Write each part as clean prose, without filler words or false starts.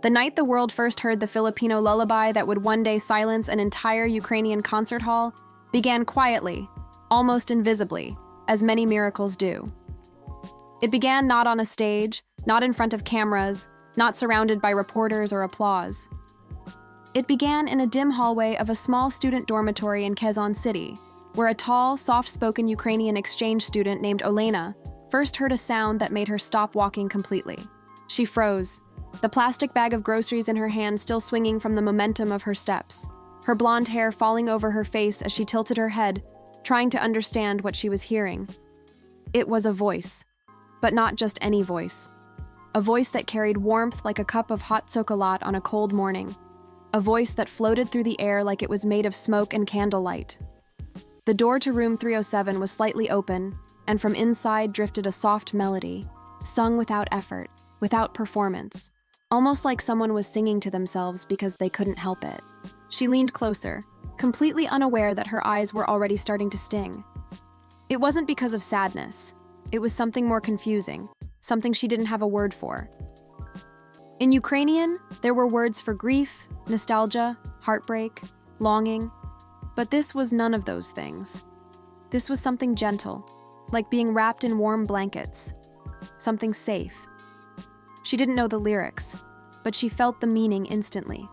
The night the world first heard the Filipino lullaby that would one day silence an entire Ukrainian concert hall began quietly, almost invisibly, as many miracles do. It began not on a stage, not in front of cameras, not surrounded by reporters or applause. It began in a dim hallway of a small student dormitory in Quezon City, where a tall, soft-spoken Ukrainian exchange student named Olena first heard a sound that made her stop walking completely. She froze, the plastic bag of groceries in her hand still swinging from the momentum of her steps, her blonde hair falling over her face as she tilted her head, trying to understand what she was hearing. It was a voice, but not just any voice. A voice that carried warmth like a cup of hot chocolate on a cold morning. A voice that floated through the air like it was made of smoke and candlelight. The door to room 307 was slightly open, and from inside drifted a soft melody, sung without effort, without performance, almost like someone was singing to themselves because they couldn't help it. She leaned closer, completely unaware that her eyes were already starting to sting. It wasn't because of sadness. It was something more confusing, something she didn't have a word for. In Ukrainian, there were words for grief, nostalgia, heartbreak, longing, but this was none of those things. This was something gentle, like being wrapped in warm blankets, something safe. She didn't know the lyrics, but she felt the meaning instantly.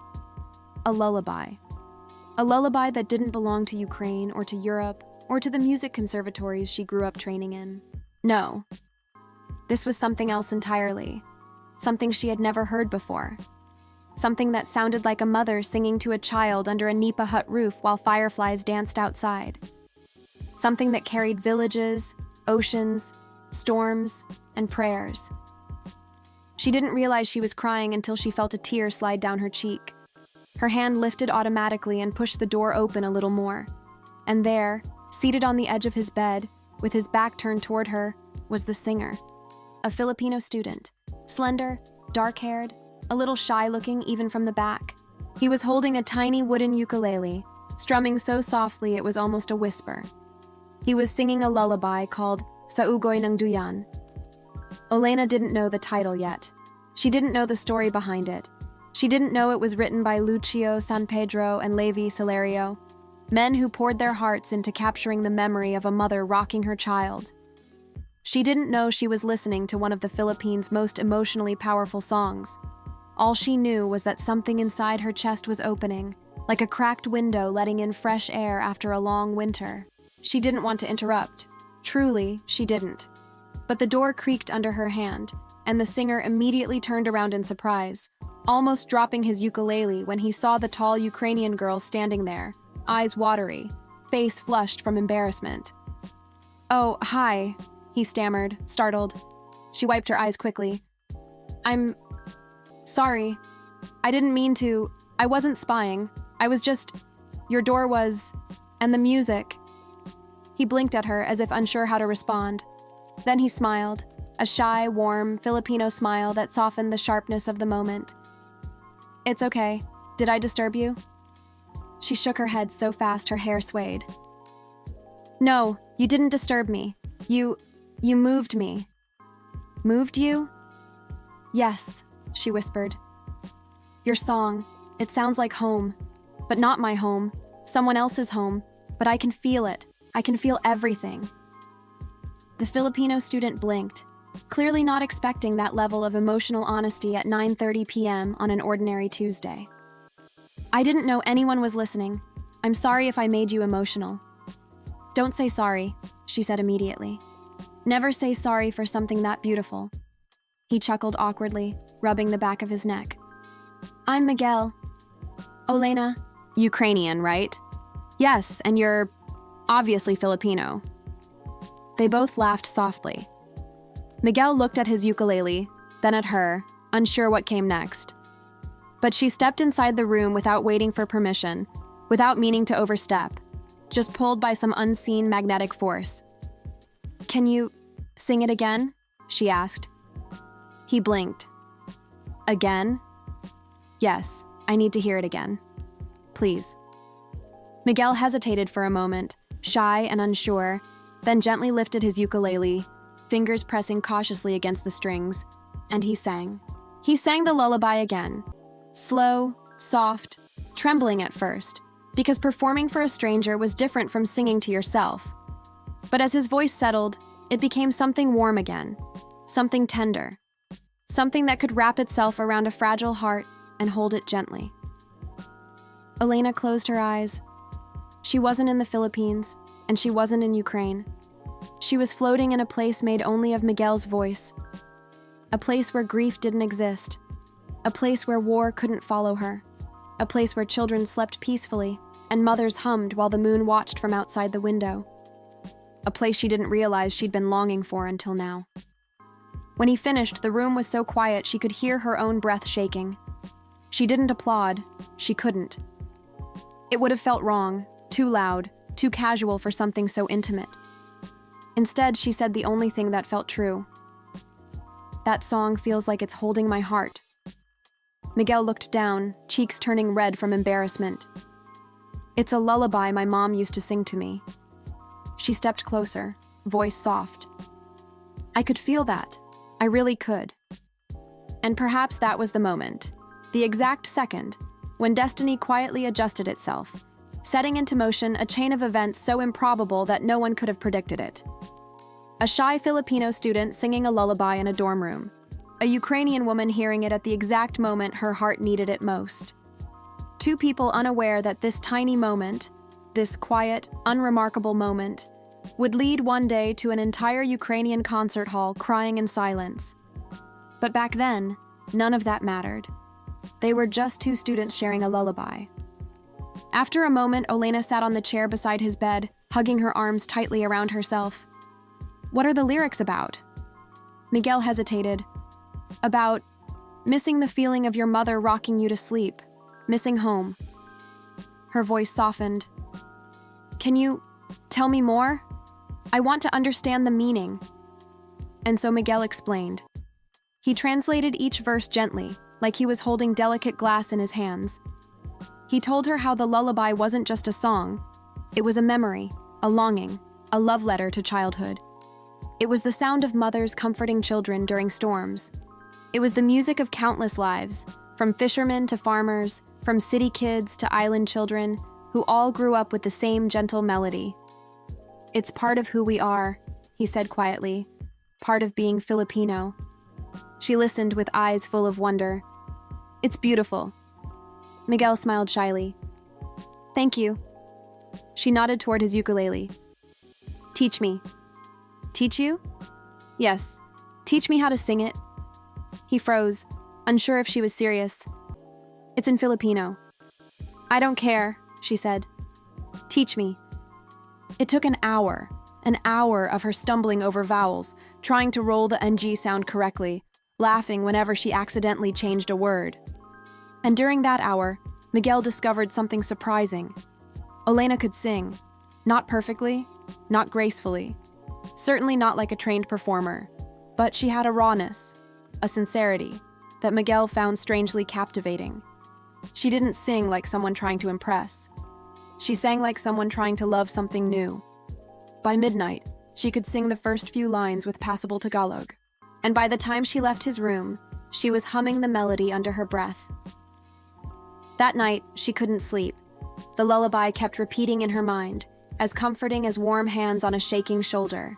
A lullaby. A lullaby that didn't belong to Ukraine or to Europe or to the music conservatories she grew up training in. No. This was something else entirely. Something she had never heard before. Something that sounded like a mother singing to a child under a nipa hut roof while fireflies danced outside. Something that carried villages, oceans, storms, and prayers. She didn't realize she was crying until she felt a tear slide down her cheek. Her hand lifted automatically and pushed the door open a little more. And there, seated on the edge of his bed, with his back turned toward her, was the singer. A Filipino student, slender, dark-haired, a little shy-looking even from the back. He was holding a tiny wooden ukulele, strumming so softly it was almost a whisper. He was singing a lullaby called Sa Ugoy ng Duyan. Olena didn't know the title yet. She didn't know the story behind it. She didn't know it was written by Lucio San Pedro and Levi Celerio, men who poured their hearts into capturing the memory of a mother rocking her child. She didn't know she was listening to one of the Philippines' most emotionally powerful songs. All she knew was that something inside her chest was opening, like a cracked window letting in fresh air after a long winter. She didn't want to interrupt. Truly, she didn't. But the door creaked under her hand, and the singer immediately turned around in surprise, almost dropping his ukulele when he saw the tall Ukrainian girl standing there, eyes watery, face flushed from embarrassment. "Oh, hi," he stammered, startled. She wiped her eyes quickly. "I'm sorry. I didn't mean to. I wasn't spying. I was just... Your door was... and the music." He blinked at her as if unsure how to respond. Then he smiled, a shy, warm, Filipino smile that softened the sharpness of the moment. "It's okay. Did I disturb you?" She shook her head so fast her hair swayed. "No, you didn't disturb me. You moved me." "Moved you?" "Yes," she whispered. "Your song, it sounds like home, but not my home, someone else's home, but I can feel it. I can feel everything." The Filipino student blinked, clearly not expecting that level of emotional honesty at 9:30 p.m. on an ordinary Tuesday. "I didn't know anyone was listening. I'm sorry if I made you emotional." "Don't say sorry," she said immediately. "Never say sorry for something that beautiful." He chuckled awkwardly, rubbing the back of his neck. "I'm Miguel." "Olena." "Ukrainian, right?" "Yes, and you're obviously Filipino." They both laughed softly. Miguel looked at his ukulele, then at her, unsure what came next. But she stepped inside the room without waiting for permission, without meaning to overstep, just pulled by some unseen magnetic force. "Can you sing it again?" she asked. He blinked. "Again?" "Yes, I need to hear it again. Please." Miguel hesitated for a moment, shy and unsure, then gently lifted his ukulele, fingers pressing cautiously against the strings, and he sang. He sang the lullaby again, slow, soft, trembling at first, because performing for a stranger was different from singing to yourself. But as his voice settled, it became something warm again, something tender, something that could wrap itself around a fragile heart and hold it gently. Elena closed her eyes. She wasn't in the Philippines, and she wasn't in Ukraine. She was floating in a place made only of Miguel's voice, a place where grief didn't exist, a place where war couldn't follow her, a place where children slept peacefully and mothers hummed while the moon watched from outside the window, a place she didn't realize she'd been longing for until now. When he finished, the room was so quiet she could hear her own breath shaking. She didn't applaud. She couldn't. It would have felt wrong, too loud, too casual for something so intimate. Instead, she said the only thing that felt true. That song feels like it's holding my heart. Miguel looked down, cheeks turning red from embarrassment. It's a lullaby my mom used to sing to me. She stepped closer, voice soft. I could feel that. I really could. And perhaps that was the moment, the exact second, when destiny quietly adjusted itself, setting into motion a chain of events so improbable that no one could have predicted it. A shy Filipino student singing a lullaby in a dorm room. A Ukrainian woman hearing it at the exact moment her heart needed it most. Two people unaware that this tiny moment, this quiet, unremarkable moment, would lead one day to an entire Ukrainian concert hall crying in silence. But back then, none of that mattered. They were just two students sharing a lullaby. After a moment, Olena sat on the chair beside his bed, hugging her arms tightly around herself. What are the lyrics about? Miguel hesitated. About missing the feeling of your mother rocking you to sleep, missing home. Her voice softened. Can you tell me more? I want to understand the meaning. And so Miguel explained. He translated each verse gently, like he was holding delicate glass in his hands. He told her how the lullaby wasn't just a song. It was a memory, a longing, a love letter to childhood. It was the sound of mothers comforting children during storms. It was the music of countless lives, from fishermen to farmers, from city kids to island children, who all grew up with the same gentle melody. It's part of who we are, he said quietly, part of being Filipino. She listened with eyes full of wonder. It's beautiful. Miguel smiled shyly. Thank you. She nodded toward his ukulele. Teach me. Teach you? Yes. Teach me how to sing it. He froze, unsure if she was serious. It's in Filipino. I don't care, she said. Teach me. It took an hour of her stumbling over vowels, trying to roll the NG sound correctly, laughing whenever she accidentally changed a word. And during that hour, Miguel discovered something surprising. Olena could sing. Not perfectly, not gracefully, certainly not like a trained performer, but she had a rawness, a sincerity, that Miguel found strangely captivating. She didn't sing like someone trying to impress. She sang like someone trying to love something new. By midnight, she could sing the first few lines with passable Tagalog, and by the time she left his room, she was humming the melody under her breath. That night, she couldn't sleep. The lullaby kept repeating in her mind, as comforting as warm hands on a shaking shoulder.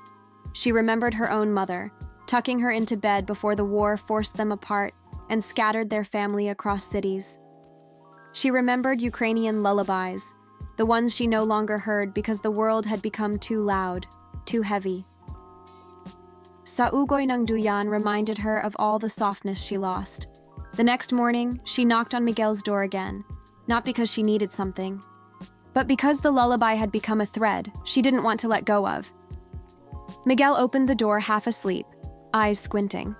She remembered her own mother, tucking her into bed before the war forced them apart and scattered their family across cities. She remembered Ukrainian lullabies, the ones she no longer heard because the world had become too loud, too heavy. Sa ugoy ng duyan reminded her of all the softness she lost. The next morning, she knocked on Miguel's door again, not because she needed something, but because the lullaby had become a thread she didn't want to let go of. Miguel opened the door half asleep, eyes squinting.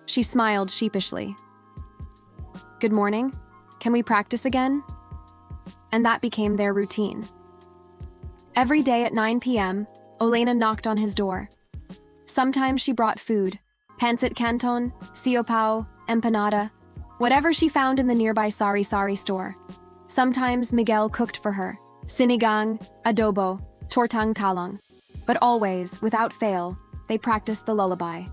She smiled sheepishly. Good morning. Can we practice again? And that became their routine. Every day at 9 p.m., Olena knocked on his door. Sometimes she brought food, pancit canton, siopao, empanada, whatever she found in the nearby sari-sari store. Sometimes Miguel cooked for her, sinigang, adobo, tortang talong. But always, without fail, they practiced the lullaby.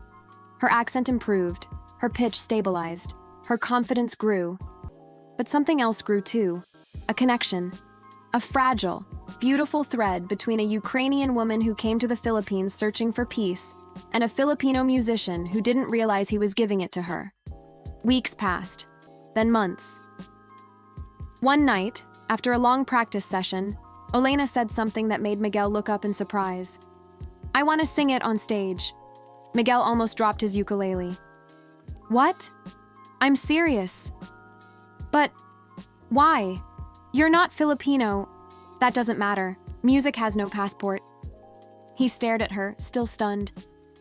Her accent improved, her pitch stabilized, her confidence grew. But something else grew too. A connection. A fragile, beautiful thread between a Ukrainian woman who came to the Philippines searching for peace and a Filipino musician who didn't realize he was giving it to her. Weeks passed, then months. One night, after a long practice session, Olena said something that made Miguel look up in surprise. "I want to sing it on stage." Miguel almost dropped his ukulele. "What? I'm serious." "But why? You're not Filipino." "That doesn't matter. Music has no passport." He stared at her, still stunned.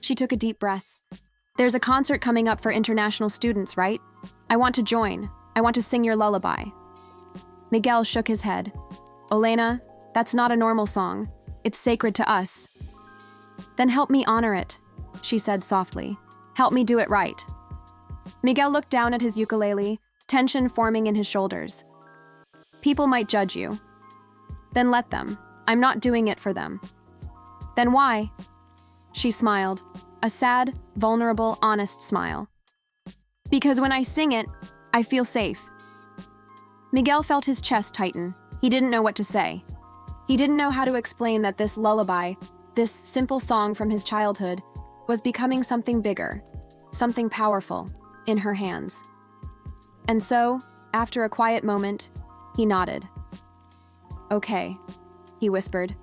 She took a deep breath. "There's a concert coming up for international students, right? I want to join. I want to sing your lullaby." Miguel shook his head. "Olena, that's not a normal song. It's sacred to us." "Then help me honor it," she said softly. "Help me do it right." Miguel looked down at his ukulele, tension forming in his shoulders. "People might judge you." "Then let them. I'm not doing it for them." "Then why?" She smiled, a sad, vulnerable, honest smile. "Because when I sing it, I feel safe." Miguel felt his chest tighten. He didn't know what to say. He didn't know how to explain that this lullaby, this simple song from his childhood, was becoming something bigger, something powerful, in her hands. And so, after a quiet moment, he nodded. "Okay," he whispered.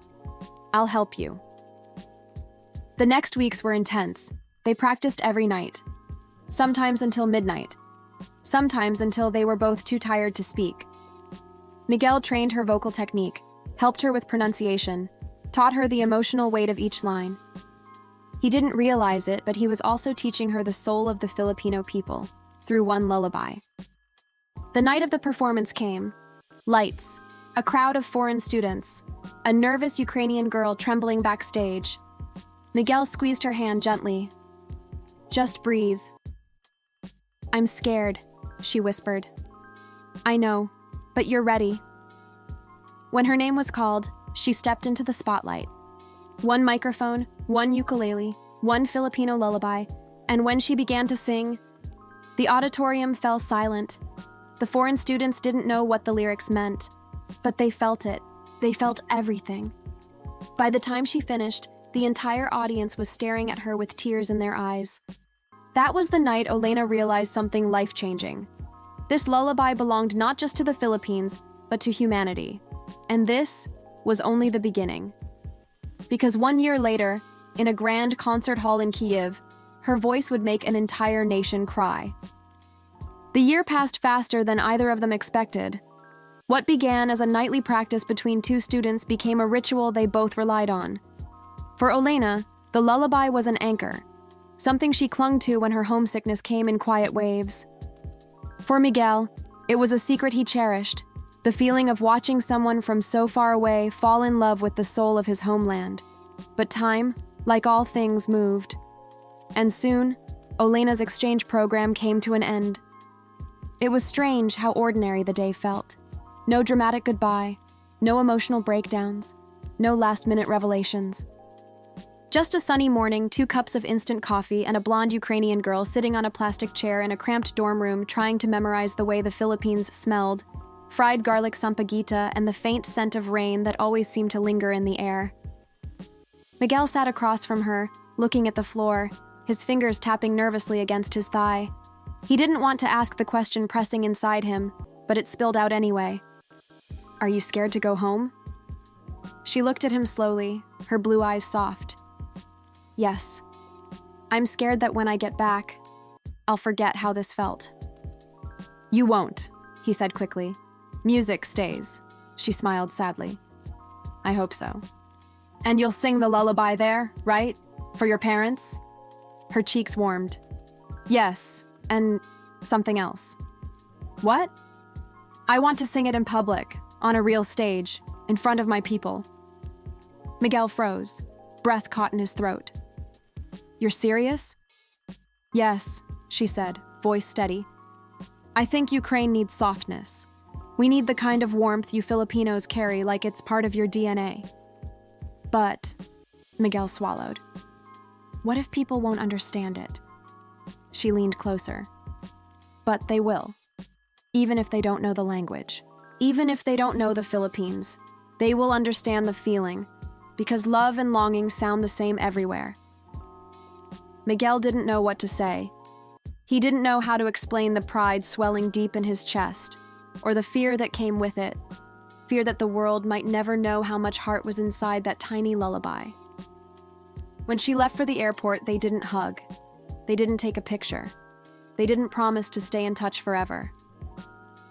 "I'll help you." The next weeks were intense. They practiced every night, sometimes until midnight, sometimes until they were both too tired to speak. Miguel trained her vocal technique, helped her with pronunciation, taught her the emotional weight of each line. He didn't realize it, but he was also teaching her the soul of the Filipino people through one lullaby. The night of the performance came. Lights, a crowd of foreign students, a nervous Ukrainian girl trembling backstage. Miguel squeezed her hand gently. "Just breathe." "I'm scared," she whispered. "I know, but you're ready." When her name was called, she stepped into the spotlight. One microphone, one ukulele, one Filipino lullaby, and when she began to sing, the auditorium fell silent. The foreign students didn't know what the lyrics meant, but they felt it. They felt everything. By the time she finished, the entire audience was staring at her with tears in their eyes. That was the night Olena realized something life-changing. This lullaby belonged not just to the Philippines, but to humanity. And this was only the beginning. Because 1 year later, in a grand concert hall in Kiev, her voice would make an entire nation cry. The year passed faster than either of them expected. What began as a nightly practice between two students became a ritual they both relied on. For Olena, the lullaby was an anchor, something she clung to when her homesickness came in quiet waves. For Miguel, it was a secret he cherished, the feeling of watching someone from so far away fall in love with the soul of his homeland. But time, like all things, moved. And soon, Olena's exchange program came to an end. It was strange how ordinary the day felt. No dramatic goodbye, no emotional breakdowns, no last-minute revelations. Just a sunny morning, 2 cups of instant coffee, and a blonde Ukrainian girl sitting on a plastic chair in a cramped dorm room trying to memorize the way the Philippines smelled, fried garlic sampaguita, and the faint scent of rain that always seemed to linger in the air. Miguel sat across from her, looking at the floor, his fingers tapping nervously against his thigh. He didn't want to ask the question pressing inside him, but it spilled out anyway. "Are you scared to go home?" She looked at him slowly, her blue eyes soft. "Yes. I'm scared that when I get back, I'll forget how this felt." "You won't," he said quickly. "Music stays." She smiled sadly. "I hope so." "And you'll sing the lullaby there, right? For your parents?" Her cheeks warmed. "Yes, and something else." "What?" "I want to sing it in public, on a real stage, in front of my people." Miguel froze, breath caught in his throat. "You're serious?" "Yes," she said, voice steady. "I think Ukraine needs softness. We need the kind of warmth you Filipinos carry like it's part of your DNA." "But," Miguel swallowed, "what if people won't understand it?" She leaned closer. "But they will." even if they don't know the language. Even if they don't know the Philippines, they will understand the feeling, because love and longing sound the same everywhere. Miguel didn't know what to say. He didn't know how to explain the pride swelling deep in his chest, or the fear that came with it, fear that the world might never know how much heart was inside that tiny lullaby. When she left for the airport, they didn't hug. They didn't take a picture. They didn't promise to stay in touch forever.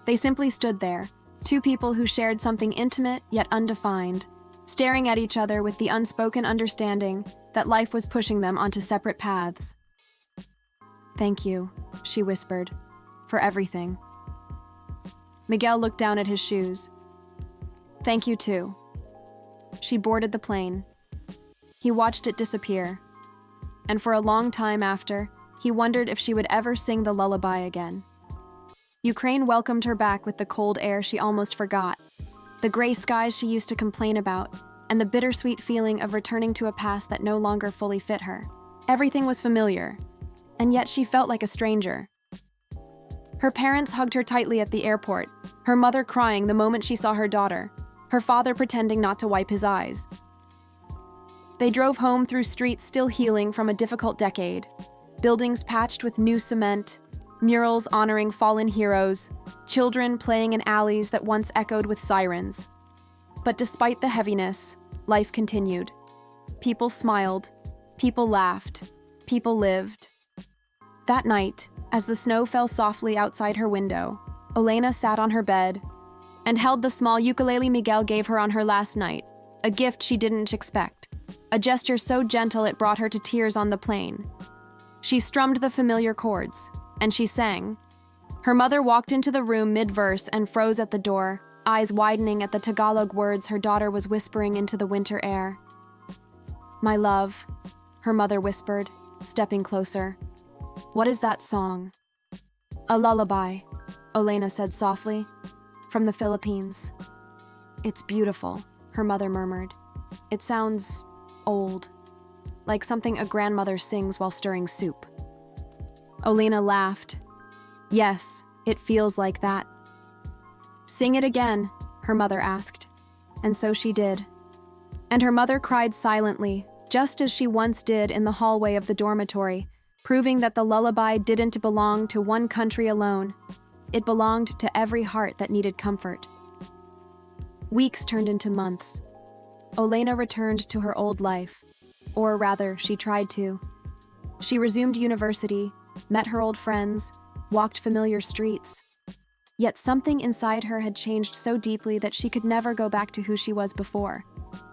They simply stood there, two people who shared something intimate yet undefined, staring at each other with the unspoken understanding that life was pushing them onto separate paths. "Thank you," she whispered, "for everything." Miguel looked down at his shoes. "Thank you too." She boarded the plane. He watched it disappear, and for a long time after, he wondered if she would ever sing the lullaby again. Ukraine welcomed her back with the cold air she almost forgot, the gray skies she used to complain about, and the bittersweet feeling of returning to a past that no longer fully fit her. Everything was familiar, and yet she felt like a stranger. Her parents hugged her tightly at the airport, her mother crying the moment she saw her daughter, her father pretending not to wipe his eyes. They drove home through streets still healing from a difficult decade, buildings patched with new cement, murals honoring fallen heroes, children playing in alleys that once echoed with sirens. But despite the heaviness, life continued. People smiled, people laughed, people lived. That night, as the snow fell softly outside her window, Elena sat on her bed and held the small ukulele Miguel gave her on her last night, a gift she didn't expect, a gesture so gentle it brought her to tears on the plane. She strummed the familiar chords, and she sang. Her mother walked into the room mid-verse and froze at the door, eyes widening at the Tagalog words her daughter was whispering into the winter air. "My love," her mother whispered, stepping closer. "What is that song?" "A lullaby," Elena said softly, "from the Philippines." "It's beautiful," her mother murmured. "It sounds old, like something a grandmother sings while stirring soup." Elena laughed. "Yes, it feels like that." "Sing it again," her mother asked. And so she did. And her mother cried silently, just as she once did in the hallway of the dormitory, proving that the lullaby didn't belong to one country alone. It belonged to every heart that needed comfort. Weeks turned into months. Olena returned to her old life, or rather, she tried to. She resumed university, met her old friends, walked familiar streets. Yet something inside her had changed so deeply that she could never go back to who she was before.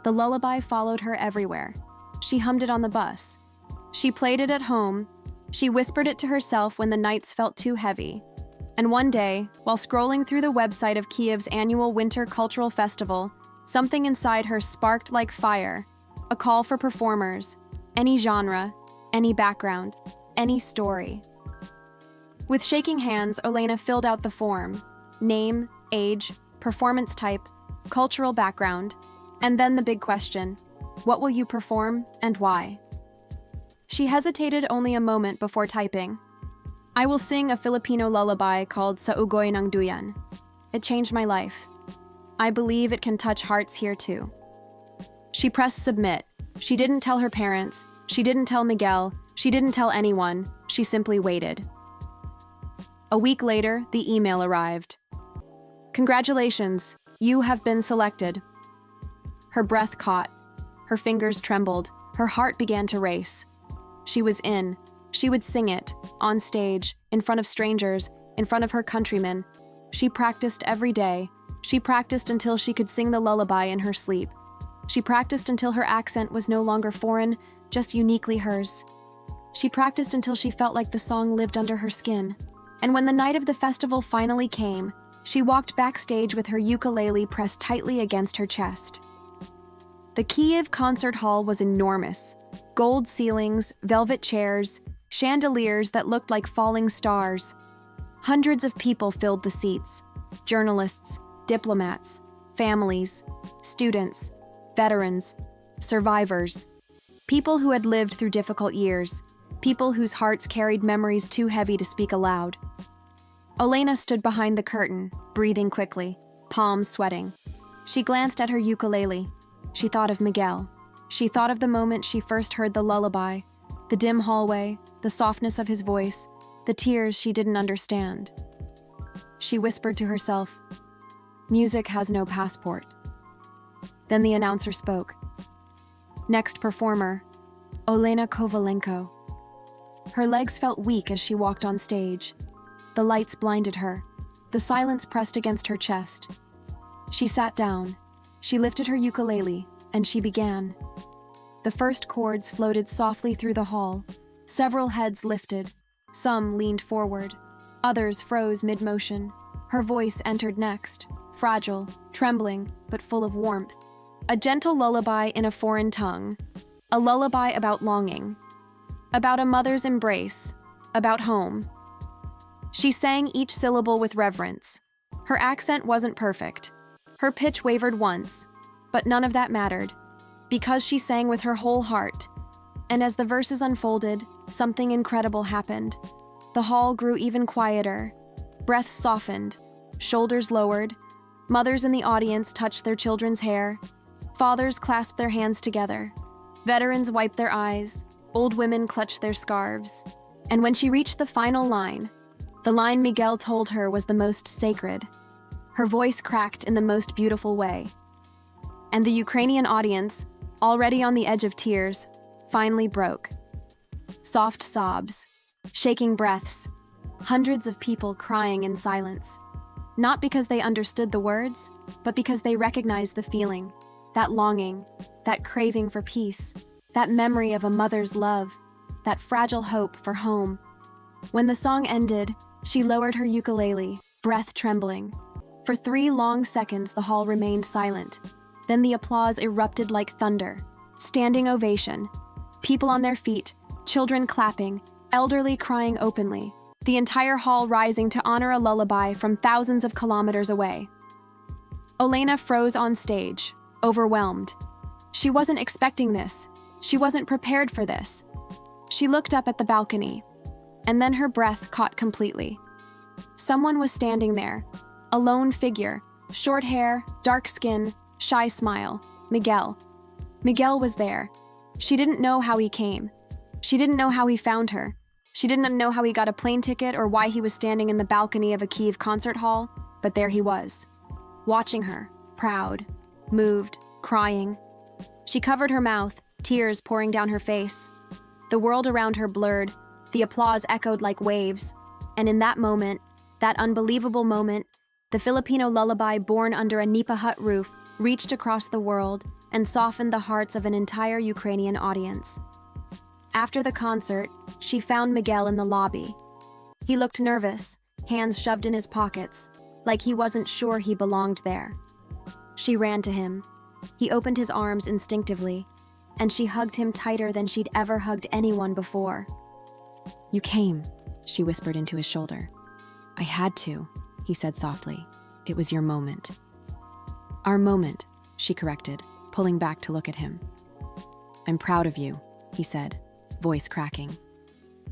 The lullaby followed her everywhere. She hummed it on the bus. She played it at home. She whispered it to herself when the nights felt too heavy. And one day, while scrolling through the website of Kiev's annual Winter Cultural Festival, something inside her sparked like fire, a call for performers, any genre, any background, any story. With shaking hands, Olena filled out the form: name, age, performance type, cultural background, and then the big question: what will you perform and why? She hesitated only a moment before typing: "I will sing a Filipino lullaby called Sa Ugoy ng Duyan. It changed my life. I believe it can touch hearts here too." She pressed submit. She didn't tell her parents. She didn't tell Miguel. She didn't tell anyone. She simply waited. A week later, the email arrived. "Congratulations, you have been selected." Her breath caught. Her fingers trembled. Her heart began to race. She was in. She would sing it, on stage, in front of strangers, in front of her countrymen. She practiced every day. She practiced until she could sing the lullaby in her sleep. She practiced until her accent was no longer foreign, just uniquely hers. She practiced until she felt like the song lived under her skin. And when the night of the festival finally came, she walked backstage with her ukulele pressed tightly against her chest. The Kiev concert hall was enormous. Gold ceilings, velvet chairs, chandeliers that looked like falling stars. Hundreds of people filled the seats: journalists, diplomats, families, students, veterans, survivors, people who had lived through difficult years, people whose hearts carried memories too heavy to speak aloud. Olena stood behind the curtain, breathing quickly, palms sweating. She glanced at her ukulele. She thought of Miguel. She thought of the moment she first heard the lullaby, the dim hallway, the softness of his voice, the tears she didn't understand. She whispered to herself, "Music has no passport." Then the announcer spoke. Next performer, Olena Kovalenko. Her legs felt weak as she walked on stage. The lights blinded her. The silence pressed against her chest. She sat down. She lifted her ukulele, and she began. The first chords floated softly through the hall. Several heads lifted. Some leaned forward. Others froze mid-motion. Her voice entered next, fragile, trembling, but full of warmth. A gentle lullaby in a foreign tongue. A lullaby about longing. About a mother's embrace. About home. She sang each syllable with reverence. Her accent wasn't perfect. Her pitch wavered once, but none of that mattered, because she sang with her whole heart. And as the verses unfolded, something incredible happened. The hall grew even quieter. Breaths softened, shoulders lowered. Mothers in the audience touched their children's hair. Fathers clasped their hands together. Veterans wiped their eyes. Old women clutched their scarves. And when she reached the final line, the line Miguel told her was the most sacred, her voice cracked in the most beautiful way. And the Ukrainian audience, already on the edge of tears, finally broke. Soft sobs, shaking breaths, hundreds of people crying in silence. Not because they understood the words, but because they recognized the feeling, that longing, that craving for peace, that memory of a mother's love, that fragile hope for home. When the song ended, she lowered her ukulele, breath trembling. For 3 long seconds, the hall remained silent. Then the applause erupted like thunder. Standing ovation. People on their feet, children clapping, elderly crying openly. The entire hall rising to honor a lullaby from thousands of kilometers away. Olena froze on stage, overwhelmed. She wasn't expecting this. She wasn't prepared for this. She looked up at the balcony, and then her breath caught completely. Someone was standing there, a lone figure, short hair, dark skin, shy smile. Miguel. Miguel was there. She didn't know how he came. She didn't know how he found her. She didn't know how he got a plane ticket or why he was standing in the balcony of a Kiev concert hall, but there he was, watching her, proud, moved, crying. She covered her mouth, tears pouring down her face. The world around her blurred, the applause echoed like waves, and in that moment, that unbelievable moment, the Filipino lullaby born under a nipa hut roof reached across the world and softened the hearts of an entire Ukrainian audience. After the concert, she found Miguel in the lobby. He looked nervous, hands shoved in his pockets, like he wasn't sure he belonged there. She ran to him. He opened his arms instinctively, and she hugged him tighter than she'd ever hugged anyone before. "You came," she whispered into his shoulder. "I had to," he said softly. "It was your moment." "Our moment," she corrected, pulling back to look at him. "I'm proud of you," he said, voice cracking.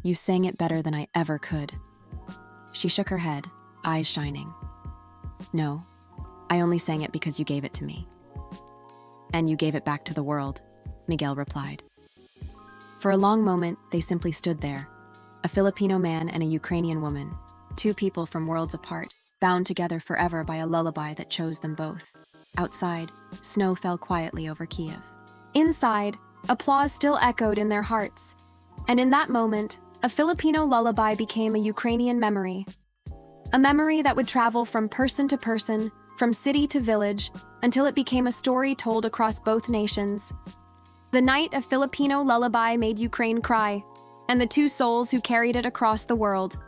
"You sang it better than I ever could." She shook her head, eyes shining. "No, I only sang it because you gave it to me." "And you gave it back to the world," Miguel replied. For a long moment, they simply stood there, a Filipino man and a Ukrainian woman, 2 people from worlds apart, bound together forever by a lullaby that chose them both. Outside, snow fell quietly over Kiev. Inside, applause still echoed in their hearts. And in that moment, a Filipino lullaby became a Ukrainian memory. A memory that would travel from person to person, from city to village, until it became a story told across both nations. The night a Filipino lullaby made Ukraine cry, and the 2 souls who carried it across the world.